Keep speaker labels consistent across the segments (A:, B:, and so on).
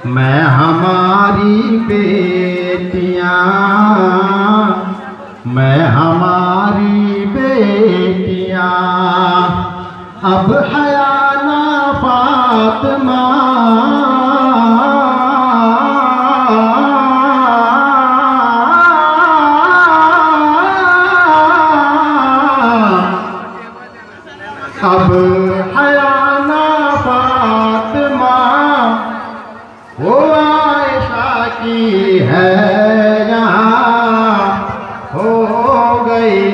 A: मैं हमारी बेटियां, मैं हमारी बेटियां, अब हया ना फातिमा, अब हया ना फातिमा, वो आयशा की है यहाँ, हो गई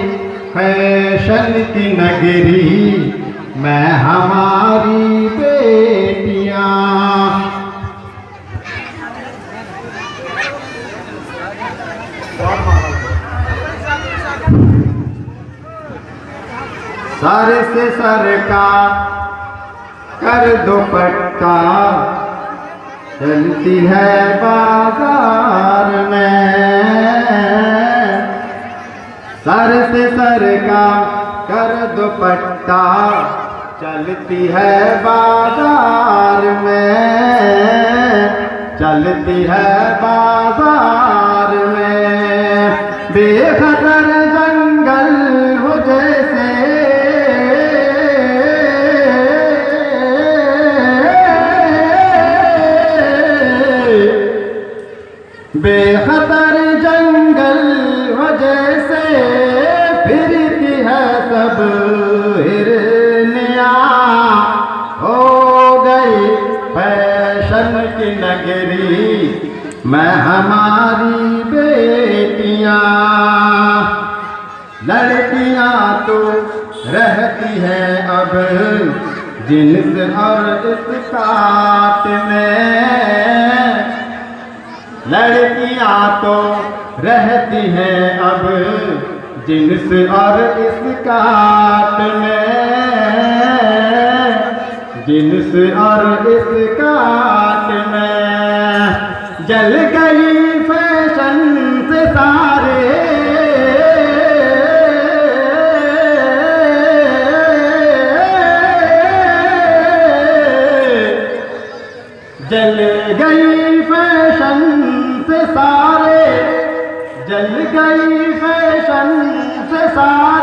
A: फैशन की नगरी, मैं हमारी बेटियां। सर से सर का कर दुपट्टा, चलती है बाजार में। सर से सर का कर दुपट्टा, चलती है बाजार में, चलती है बाजार में। बेखतर जंगल हो जैसे, बेखतर जंगल वजह से फिरती है सब हिरनिया, हो गई फैशन की नगरी, मैं हमारी बेटियां। लड़कियां तो रहती है अब जींस और स्कर्ट में, लड़कियां तो रहती हैं अब जींस और स्कर्ट में, जींस और स्कर्ट में। जल गई फैशन से सारे, जल गई फैशन से सारे, जल गई फैशन से सारे।